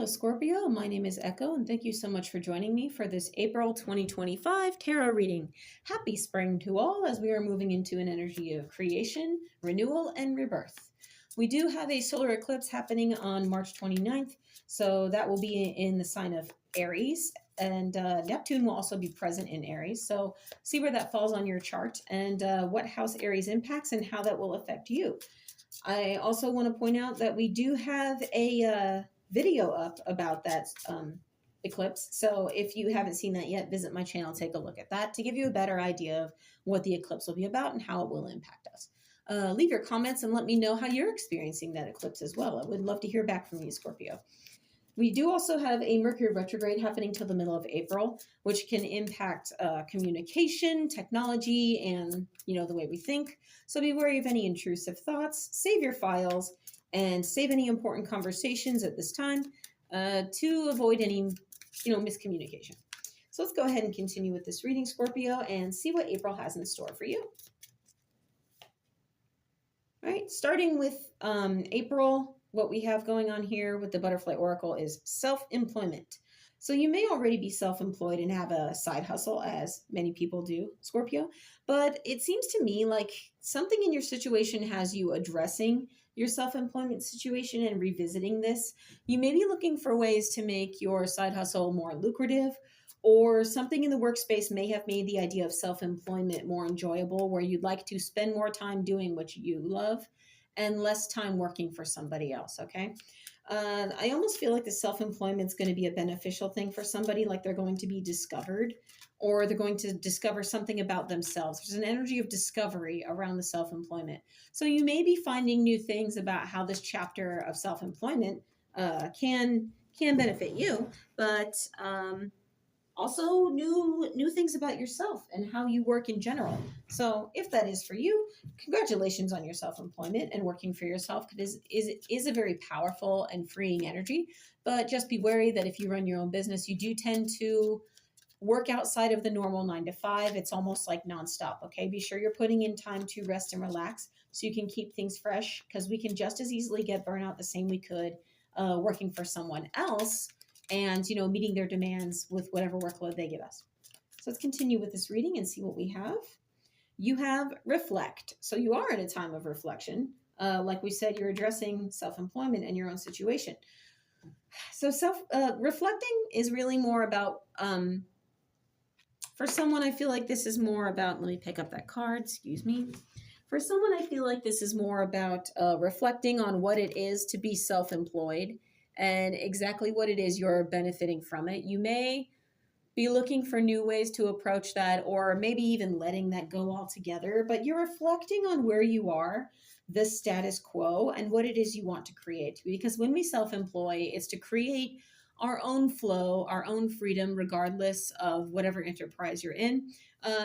Scorpio. My name is Echo, and thank you so much for joining me for this April 2025 tarot reading. Happy spring to all as we are moving into an energy of creation, renewal, and rebirth. We do have a solar eclipse happening on March 29th, so that will be in the sign of Aries, and Neptune will also be present in Aries. So see where that falls on your chart and what house Aries impacts and how that will affect you. I also want to point out that we do have a video up about that eclipse. So if you haven't seen that yet, visit my channel, take a look at that to give you a better idea of what the eclipse will be about and how it will impact us. Leave your comments and let me know how you're experiencing that eclipse as well. I would love to hear back from you, Scorpio. We do also have a Mercury retrograde happening till the middle of April, which can impact communication, technology, and the way we think. So be wary of any intrusive thoughts. Save your files and save any important conversations at this time to avoid any miscommunication. So let's go ahead and continue with this reading, Scorpio, and see what April has in store for you. All right, starting with April. What we have going on here with the Butterfly Oracle is self-employment. So you may already be self-employed and have a side hustle, as many people do, Scorpio, but it seems to me like something in your situation has you addressing your self-employment situation and revisiting this. You may be looking for ways to make your side hustle more lucrative, or something in the workspace may have made the idea of self-employment more enjoyable, where you'd like to spend more time doing what you love and less time working for somebody else, okay? I almost feel like the self-employment is going to be a beneficial thing for somebody, like they're going to be discovered or they're going to discover something about themselves. There's an energy of discovery around the self-employment. So you may be finding new things about how this chapter of self-employment can benefit you, but also new things about yourself and how you work in general. So if that is for you, congratulations on your self-employment and working for yourself. Is a very powerful and freeing energy, but just be wary that if you run your own business, you do tend to work outside of the normal 9 to 5. It's almost like nonstop. Okay, be sure you're putting in time to rest and relax so you can keep things fresh, because we can just as easily get burnout the same we could working for someone else and meeting their demands with whatever workload they give us. So let's continue with this reading and see what we have. You have reflect. So you are in a time of reflection. Like we said, you're addressing self-employment and your own situation. So reflecting is really more about, for someone, I feel like this is more about, let me pick up that card, excuse me. For someone, I feel like this is more about reflecting on what it is to be self-employed and exactly what it is you're benefiting from it. You may be looking for new ways to approach that, or maybe even letting that go altogether, but you're reflecting on where you are, the status quo, and what it is you want to create. Because when we self-employ, it's to create our own flow, our own freedom, regardless of whatever enterprise you're in.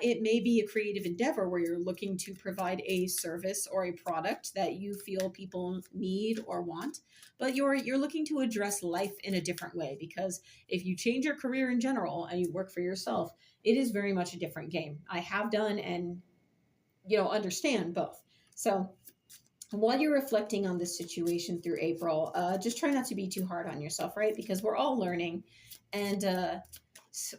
It may be a creative endeavor where you're looking to provide a service or a product that you feel people need or want, but you're looking to address life in a different way, because if you change your career in general and you work for yourself, it is very much a different game. I have done and understand both. So while you're reflecting on this situation through April, just try not to be too hard on yourself, right? Because we're all learning. And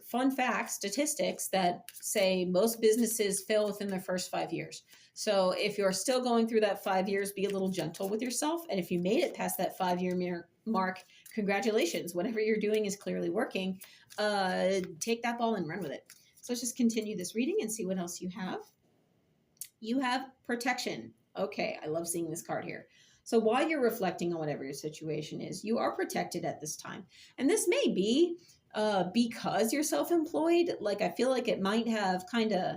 fun facts, statistics that say most businesses fail within their first 5 years. So if you're still going through that 5 years, be a little gentle with yourself. And if you made it past that 5-year mark, congratulations. Whatever you're doing is clearly working. Take that ball and run with it. So let's just continue this reading and see what else you have. You have protection. Okay, I love seeing this card here. So while you're reflecting on whatever your situation is, you are protected at this time. And this may be because you're self-employed. Like, I feel like it might have kind of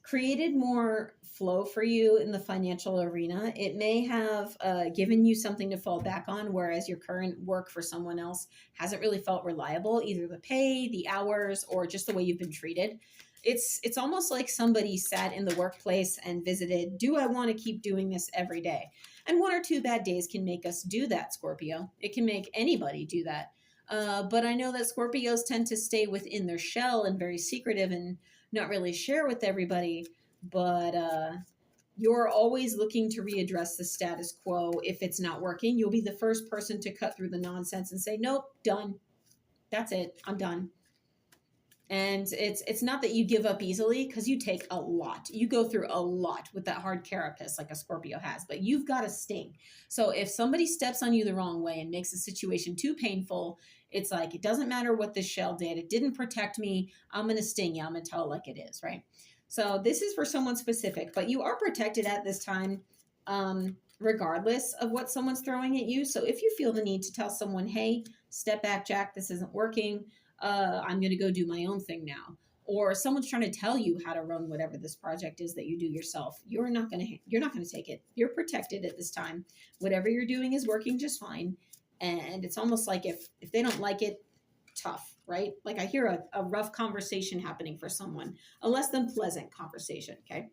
created more flow for you in the financial arena. It may have given you something to fall back on, whereas your current work for someone else hasn't really felt reliable, either the pay, the hours, or just the way you've been treated. It's almost like somebody sat in the workplace and visited, do I want to keep doing this every day? And 1 or 2 bad days can make us do that, Scorpio. It can make anybody do that. But I know that Scorpios tend to stay within their shell and very secretive and not really share with everybody. But You're always looking to readdress the status quo. If it's not working, you'll be the first person to cut through the nonsense and say, nope, done. That's it. I'm done. And it's not that you give up easily, because you take a lot. You go through a lot with that hard carapace like a Scorpio has, but you've got a sting. So if somebody steps on you the wrong way and makes the situation too painful, it's like, it doesn't matter what this shell did. It didn't protect me. I'm going to sting you. I'm going to tell it like it is, right? So this is for someone specific, but you are protected at this time, regardless of what someone's throwing at you. So if you feel the need to tell someone, hey, step back, Jack, this isn't working. I'm going to go do my own thing now. Or someone's trying to tell you how to run whatever this project is that you do yourself. You're not going to take it. You're protected at this time. Whatever you're doing is working just fine. And it's almost like if they don't like it, tough, right? Like I hear a rough conversation happening for someone, a less than pleasant conversation. Okay.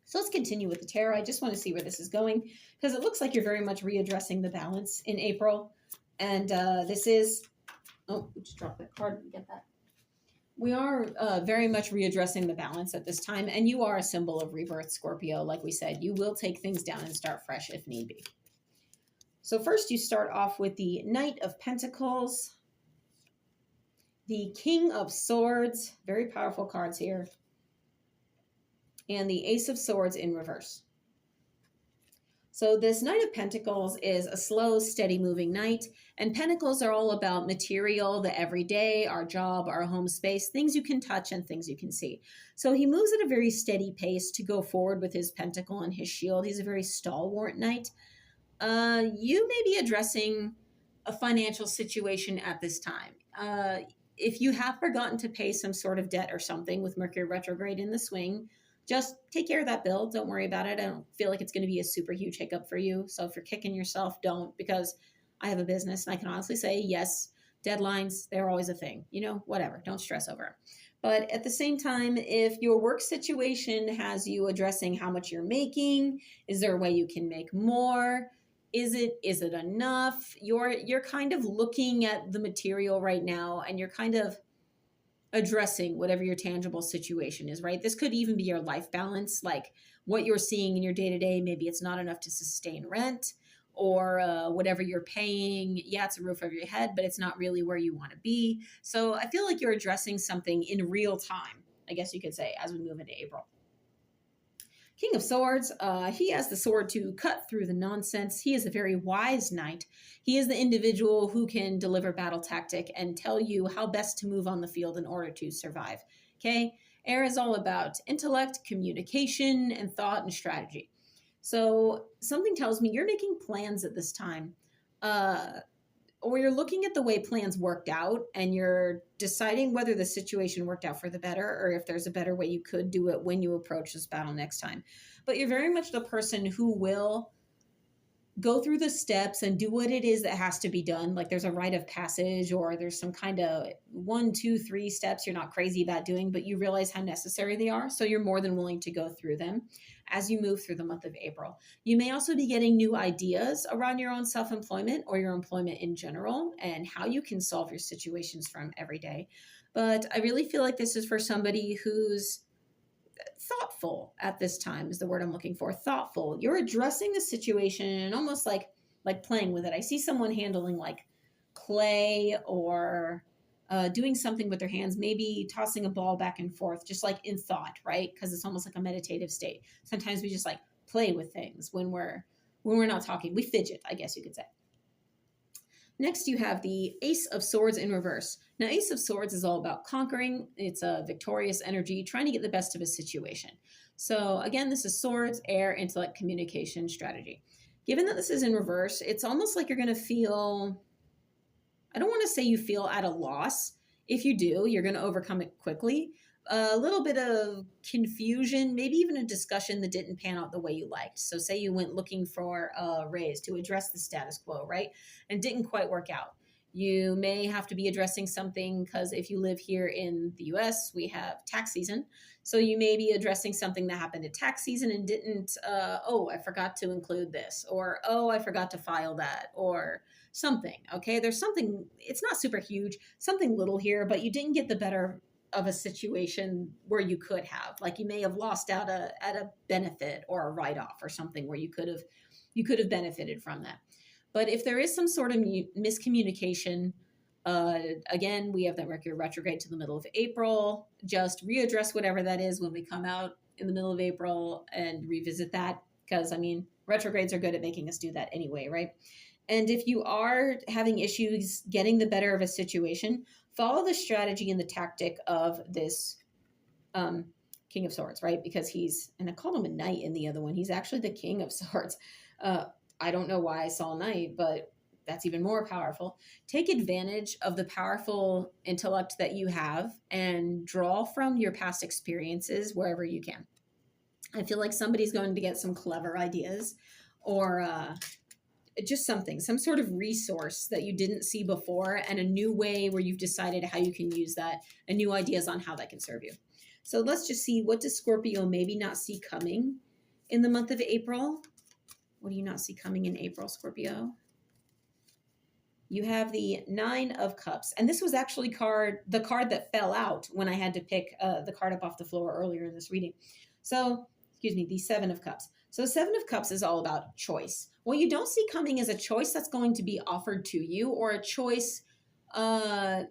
So let's continue with the tarot. I just want to see where this is going, because it looks like you're very much readdressing the balance in April. And this is, oh, we just dropped that card. Get that. We are very much readdressing the balance at this time. And you are a symbol of rebirth, Scorpio. Like we said, you will take things down and start fresh if need be. So first you start off with the Knight of Pentacles, the King of Swords, very powerful cards here, and the Ace of Swords in reverse. So this Knight of Pentacles is a slow, steady moving knight, and pentacles are all about material, the everyday, our job, our home space, things you can touch and things you can see. So he moves at a very steady pace to go forward with his pentacle and his shield. He's a very stalwart knight. You may be addressing a financial situation at this time. If you have forgotten to pay some sort of debt or something with Mercury retrograde in the swing, just take care of that bill. Don't worry about it. I don't feel like it's going to be a super huge hiccup for you. So if you're kicking yourself, don't, because I have a business and I can honestly say, yes, deadlines, they're always a thing, whatever. Don't stress over it. But at the same time, if your work situation has you addressing how much you're making, is there a way you can make more? Is it enough? You're kind of looking at the material right now, and you're kind of addressing whatever your tangible situation is, right? This could even be your life balance, like what you're seeing in your day-to-day. Maybe it's not enough to sustain rent, or whatever you're paying. Yeah, it's a roof over your head, but it's not really where you want to be. So I feel like you're addressing something in real time, I guess you could say, as we move into April. King of Swords, he has the sword to cut through the nonsense. He is a very wise knight. He is the individual who can deliver battle tactic and tell you how best to move on the field in order to survive. Okay? Air is all about intellect, communication, and thought and strategy. So something tells me you're making plans at this time. Or you're looking at the way plans worked out and you're deciding whether the situation worked out for the better, or if there's a better way you could do it when you approach this battle next time. But you're very much the person who will go through the steps and do what it is that has to be done. Like there's a rite of passage, or there's some kind of 1, 2, 3 steps you're not crazy about doing, but you realize how necessary they are. So you're more than willing to go through them as you move through the month of April. You may also be getting new ideas around your own self-employment or your employment in general, and how you can solve your situations from every day. But I really feel like this is for somebody who's thoughtful at this time, is the word I'm looking for. Thoughtful. You're addressing the situation and almost like playing with it. I see someone handling like clay, or doing something with their hands, maybe tossing a ball back and forth, just like in thought, right? Because it's almost like a meditative state. Sometimes we just like play with things when we're not talking. We fidget, I guess you could say. Next, you have the Ace of Swords in reverse. Now, Ace of Swords is all about conquering. It's a victorious energy, trying to get the best of a situation. So again, this is swords, air, intellect, communication, strategy. Given that this is in reverse, it's almost like you're going to feel, I don't want to say you feel at a loss. If you do, you're going to overcome it quickly. A little bit of confusion, maybe even a discussion that didn't pan out the way you liked. So say you went looking for a raise to address the status quo, right? And didn't quite work out. You may have to be addressing something, because if you live here in the US, we have tax season. So you may be addressing something that happened at tax season and didn't, oh, I forgot to include this, or, oh, I forgot to file that, or something, okay? There's something, it's not super huge, something little here, but you didn't get the better of a situation where you could have, like, you may have lost out at a benefit or a write-off or something where you could have benefited from that. But if there is some sort of miscommunication, again, we have that Mercury retrograde to the middle of April. Just readdress whatever that is when we come out in the middle of April and revisit that. Because, I mean, retrogrades are good at making us do that anyway, right? And if you are having issues getting the better of a situation, follow the strategy and the tactic of this King of Swords, right? Because he's, and I called him a knight in the other one. He's actually the King of Swords. I don't know why I saw knight, but that's even more powerful. Take advantage of the powerful intellect that you have and draw from your past experiences wherever you can. I feel like somebody's going to get some clever ideas or just something, some sort of resource that you didn't see before, and a new way where you've decided how you can use that and new ideas on how that can serve you. So let's just see, what does Scorpio maybe not see coming in the month of April? What do you not see coming in April, Scorpio? You have the Nine of Cups. And this was actually the card that fell out when I had to pick the card up off the floor earlier in this reading. So, excuse me, the Seven of Cups. So Seven of Cups is all about choice. What you don't see coming is a choice that's going to be offered to you, or a choice, not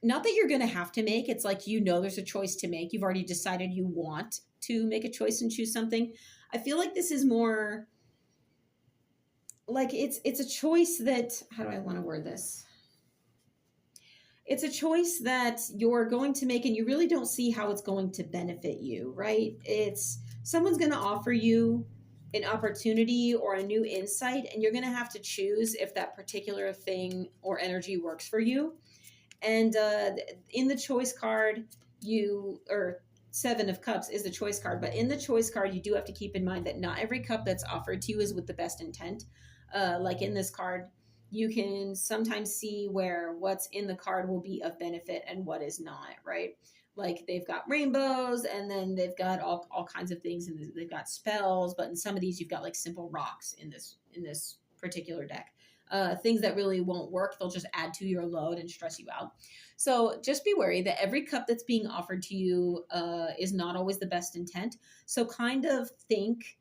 that you're going to have to make. It's like, you know, there's a choice to make. You've already decided you want to make a choice and choose something. I feel like this is more like it's a choice that, how do I want to word this? It's a choice that you're going to make and you really don't see how it's going to benefit you, right? It's someone's going to offer you an opportunity or a new insight, and you're going to have to choose if that particular thing or energy works for you. And in the choice card, or Seven of Cups is the choice card, but in the choice card, you do have to keep in mind that not every cup that's offered to you is with the best intent. Like in this card, you can sometimes see where what's in the card will be of benefit and what is not, right? Like they've got rainbows, and then they've got all kinds of things, and they've got spells, but in some of these you've got like simple rocks in this particular deck. Things that really won't work, they'll just add to your load and stress you out. So just be wary that every cup that's being offered to you is not always the best intent. So kind of think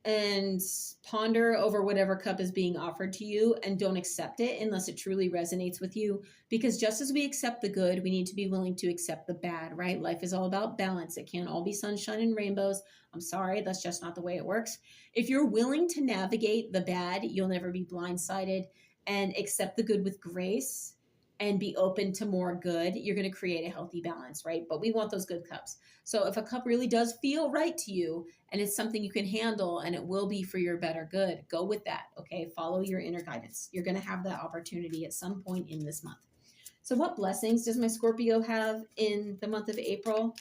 and ponder over whatever cup is being offered to you, and don't accept it unless it truly resonates with you. Because just as we accept the good, we need to be willing to accept the bad, right? Life is all about balance. It can't all be sunshine and rainbows. I'm sorry, that's just not the way it works. If you're willing to navigate the bad, you'll never be blindsided, and accept the good with grace and be open to more good, you're going to create a healthy balance, right? But we want those good cups. So if a cup really does feel right to you and it's something you can handle and it will be for your better good, go with that, okay? Follow your inner guidance. You're going to have that opportunity at some point in this month. So what blessings does my Scorpio have in the month of April?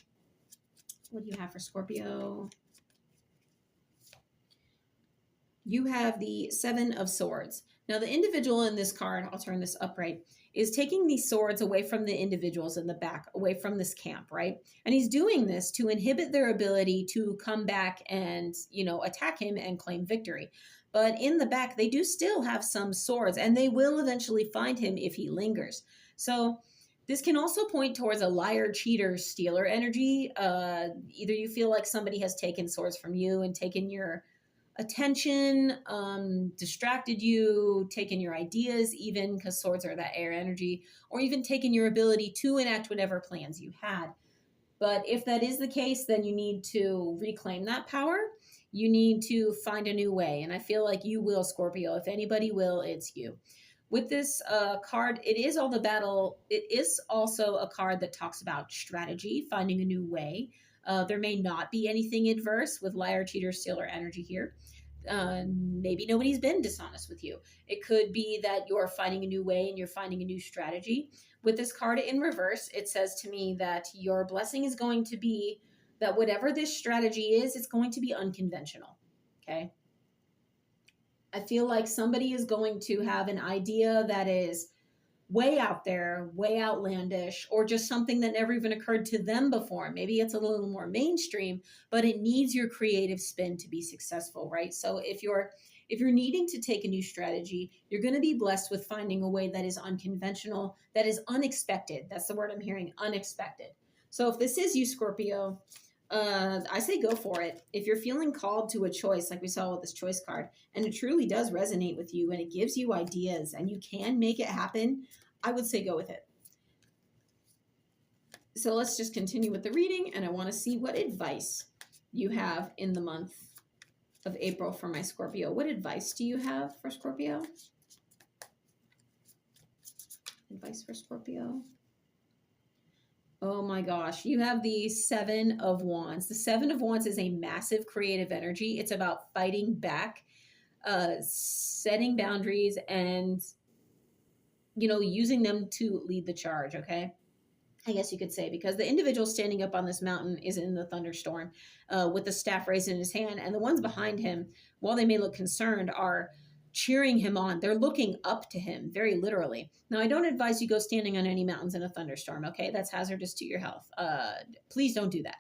What do you have for Scorpio? You have the Seven of Swords. Now the individual in this card, I'll turn this upright, is taking these swords away from the individuals in the back, away from this camp, right? And he's doing this to inhibit their ability to come back and, attack him and claim victory. But in the back, they do still have some swords, and they will eventually find him if he lingers. So this can also point towards a liar, cheater, stealer energy. Either you feel like somebody has taken swords from you and taken your attention, distracted you, taken your ideas, even because swords are that air energy, or even taken your ability to enact whatever plans you had. But if that is the case, then you need to reclaim that power. You need to find a new way. And I feel like you will, Scorpio. If anybody will, it's you. With this card, it is all the battle. It is also a card that talks about strategy, finding a new way. There may not be anything adverse with liar, cheater, stealer energy here. Maybe nobody's been dishonest with you. It could be that you're finding a new way and you're finding a new strategy. With this card in reverse, it says to me that your blessing is going to be that whatever this strategy is, it's going to be unconventional. Okay. I feel like somebody is going to have an idea that is way out there, way outlandish, or just something that never even occurred to them before. Maybe it's a little more mainstream, but it needs your creative spin to be successful, right? So if you're If you're needing to take a new strategy, you're going to be blessed with finding a way that is unconventional, that is unexpected. That's the word I'm hearing, unexpected. So if this is you, Scorpio, I say go for it. If you're feeling called to a choice, like we saw with this choice card, and it truly does resonate with you and it gives you ideas and you can make it happen, I would say go with it. So let's just continue with the reading, and I want to see what advice you have in the month of April for my Scorpio. What advice do you have for Scorpio? Advice for Scorpio. Oh my gosh, you have the Seven of Wands. The Seven of Wands is a massive creative energy. It's about fighting back, setting boundaries, and, using them to lead the charge, okay? I guess you could say, because the individual standing up on this mountain is in the thunderstorm with the staff raised in his hand. And the ones behind him, while they may look concerned, are cheering him on. They're looking up to him, very literally. Now, I don't advise you go standing on any mountains in a thunderstorm, okay? That's hazardous to your health. Please don't do that.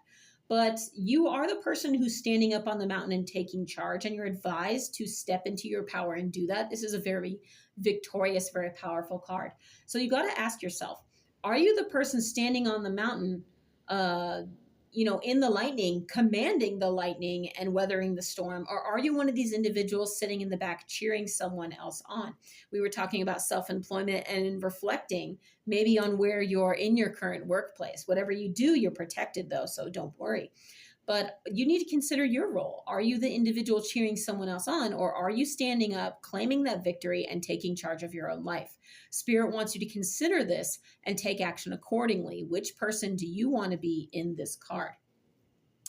But you are the person who's standing up on the mountain and taking charge, and you're advised to step into your power and do that. This is a very victorious, very powerful card. So you got to ask yourself, are you the person standing on the mountain, in the lightning, commanding the lightning and weathering the storm? Or are you one of these individuals sitting in the back cheering someone else on? We were talking about self-employment and reflecting maybe on where you're in your current workplace. Whatever you do, you're protected though, so don't worry. But you need to consider your role. Are you the individual cheering someone else on, or are you standing up, claiming that victory, and taking charge of your own life? Spirit wants you to consider this and take action accordingly. Which person do you want to be in this card?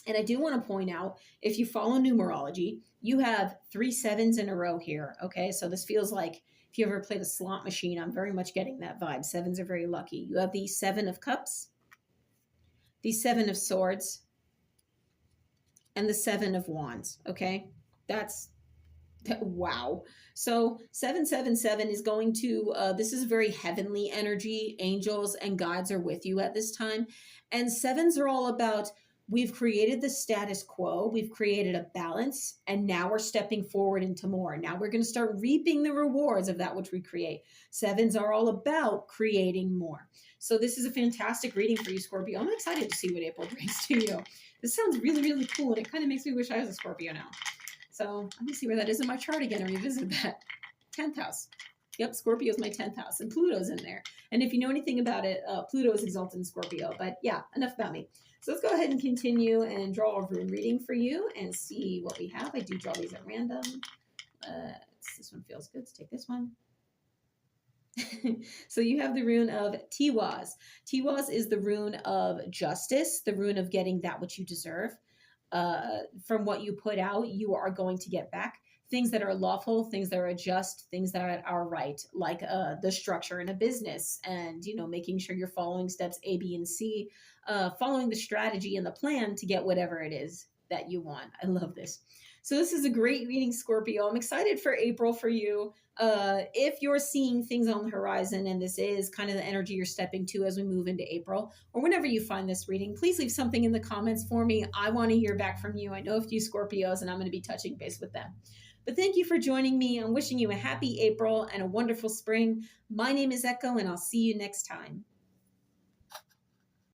And I do want to point out, if you follow numerology, you have 3 sevens in a row here, okay? So this feels like, if you ever played a slot machine, I'm very much getting that vibe. Sevens are very lucky. You have the 7 of Cups, the 7 of Swords, and the 7 of Wands, okay? Wow. So 777 is going to, this is very heavenly energy. Angels and guides are with you at this time. And sevens are all about, we've created the status quo, we've created a balance, and now we're stepping forward into more. Now we're going to start reaping the rewards of that which we create. Sevens are all about creating more. So this is a fantastic reading for you, Scorpio. I'm excited to see what April brings to you. This sounds really, really cool, and it kind of makes me wish I was a Scorpio now. So let me see where that is in my chart again and revisit that. 10th house. Yep, Scorpio is my 10th house, and Pluto's in there. And if you know anything about it, Pluto is exalted in Scorpio. But yeah, enough about me. So let's go ahead and continue and draw a rune reading for you and see what we have. I do draw these at random. This one feels good. Let's take this one. So you have the rune of Tiwaz. Tiwaz is the rune of justice, the rune of getting that which you deserve. From what you put out, you are going to get back things that are lawful, things that are just, things that are right, like the structure in a business, and making sure you're following steps A, B, and C, following the strategy and the plan to get whatever it is that you want. I love this. So this is a great reading, Scorpio. I'm excited for April for you. If you're seeing things on the horizon and this is kind of the energy you're stepping to as we move into April, or whenever you find this reading, please leave something in the comments for me. I want to hear back from you. I know a few Scorpios, and I'm going to be touching base with them. But thank you for joining me. I'm wishing you a happy April and a wonderful spring. My name is Echo, and I'll see you next time.